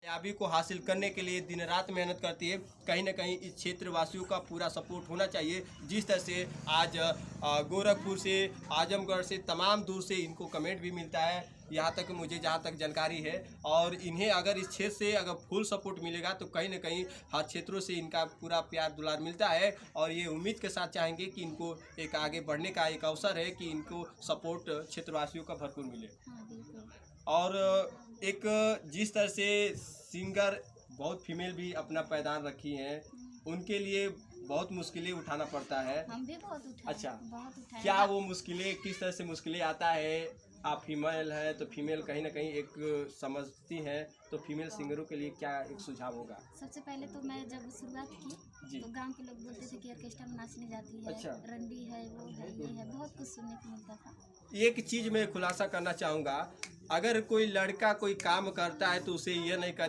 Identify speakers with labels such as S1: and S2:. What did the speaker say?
S1: कामयाबी को हासिल करने के लिए दिन रात मेहनत करती है। कहीं ना कहीं इस क्षेत्र वासियों का पूरा सपोर्ट होना चाहिए। जिस तरह से आज गोरखपुर से, आजमगढ़ से, तमाम दूर से इनको कमेंट भी मिलता है, यहाँ तक मुझे जहाँ तक जानकारी है। और इन्हें अगर इस क्षेत्र से अगर फुल सपोर्ट मिलेगा तो कहीं ना कहीं हर क्षेत्रों से इनका पूरा प्यार दुलार मिलता है। और ये उम्मीद के साथ चाहेंगे कि इनको एक आगे बढ़ने का एक अवसर है कि इनको सपोर्ट क्षेत्रवासियों का भरपूर मिले।
S2: हाँ बिल्कुल।
S1: और एक जिस तरह से सिंगर बहुत फीमेल भी अपना पैदान रखी हैं, उनके लिए बहुत मुश्किलें उठाना पड़ता है।
S2: हम भी बहुत उठाए।
S1: अच्छा,
S2: बहुत उठाए।
S1: क्या वो मुश्किलें, किस तरह से मुश्किलें आता है? आप फीमेल है तो फीमेल कहीं ना कहीं एक समझती हैं, तो फीमेल सिंगरों के लिए क्या एक सुझाव होगा?
S2: सबसे पहले तो मैं जब शुरुआत
S1: जी।
S2: की तो गांव के लोग बोलते थे कि ऑर्केस्ट्रा में नाचने जाती है,
S1: अच्छा।
S2: रंडी है, वो है, ये है, बहुत कुछ सुनने को मिलता था।
S1: एक चीज़ मैं खुलासा करना चाहूँगा, अगर कोई लड़का कोई काम करता है तो उसे ये नहीं कहते